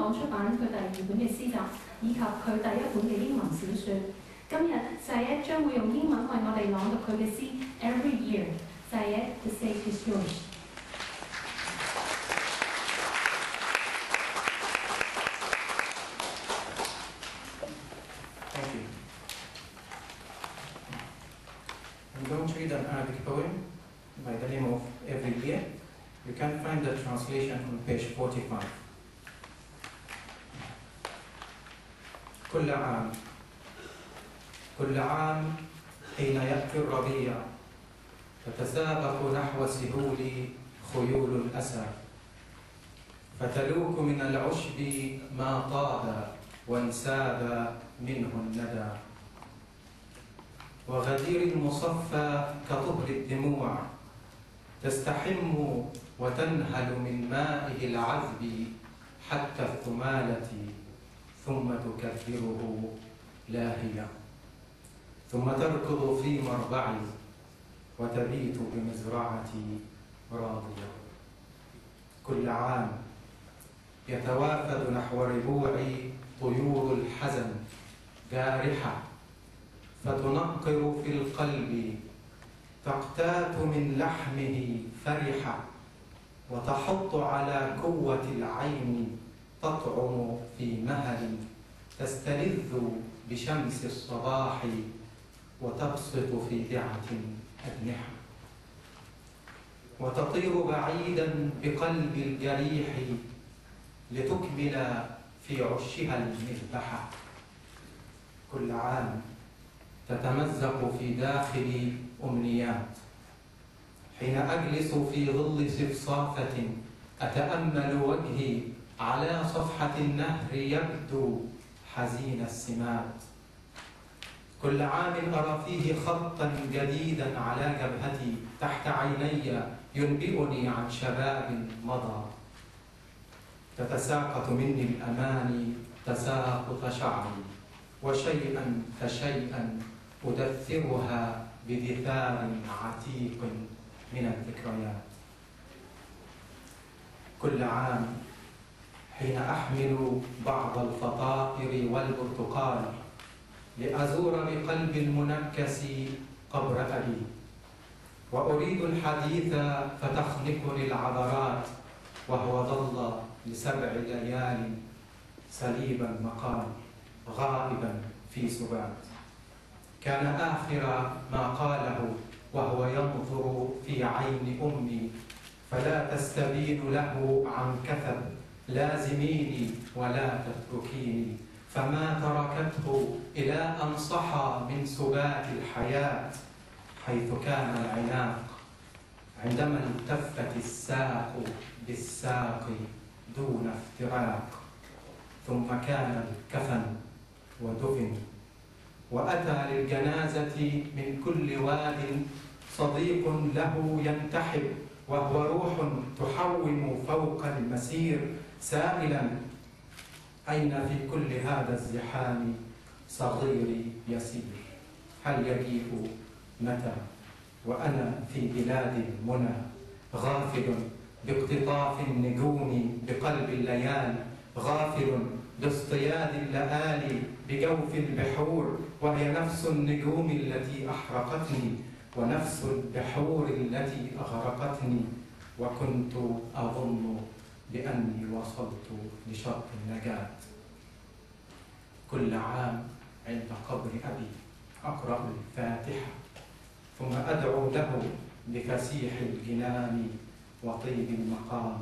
港出版佢第2本嘅詩集，以及佢第1本嘅英文小說。今日Syed將會用英文為我哋朗讀佢嘅詩《Every Year》。Syed, the stage is yours. Thank you. I'm going to read an Arabic poem by the name of Every Year. You can find the translation on page 45. كل عام حين يأتي الربيع تتسابق نحو سهول خيول الأسى فتلوك من العشب ما طاب وانساب منه الندى وغدير المصفى كطهر الدموع تستحم وتنهل من مائه العذب حتى الثمالة ثم تكثره لاهية ثم تركض في مربعي وتبيت بمزرعتي راضية. كل عام يتوافد نحو ربوعي طيور الحزن جارحة فتنقر في القلب تقتات من لحمه فرحة وتحط على كوة العين تطعم في مهل تستلذ بشمس الصباح وتبسط في دعة أجنحة وتطير بعيدا بقلب الجريح لتكمل في عشها المذبحة. كل عام تتمزق في داخلي أمنيات حين أجلس في ظل صفصافة أتأمل وجهي على صفحة النهر يبدو حزين السمات. كل عام أرى فيه خطا جديدا على جبهتي تحت عيني ينبئني عن شباب مضى. تتساقط مني الأماني تساقط شعري وشيئا فشيئا أدثرها بدثار عتيق من الذكريات. كل عام حين أحمل بعض الفطائر والبرتقال لأزور بقلب المنكس قبر أبي وأريد الحديث فتخنقني العبرات وهو ظل ل7 ليال سليب المقال غائبا في سبات. كان آخر ما قاله وهو ينظر في عين أمي فلا تستبين له عن كثب لازميني ولا تتركيني فما تركته إلى أن صحى من سبات الحياة حيث كان العناق عندما التفت الساق بالساق دون افتراق ثم كان الكفن ودفن وأتى للجنازة من كل واد صديق له ينتحب وهو روح تحوم فوق المسير سائلا أين في كل هذا الزحام صغيري يسير هل يجيء متى وأنا في بلاد المنى غافل باقتطاف النجوم بقلب الليال غافل باصطياد اللآلي بجوف البحور وهي نفس النجوم التي أحرقتني ونفس البحور التي أغرقتني وكنت أظن بأني وصلت لشط النجاة. كل عام عند قبر أبي أقرأ الفاتحة ثم أدعو له بفسيح الجنان وطيب المقام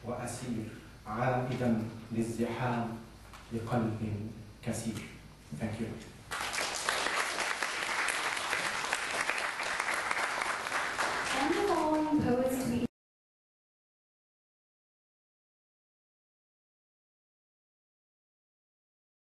وأسير عائدا للزحام بقلب كسير. Thank you.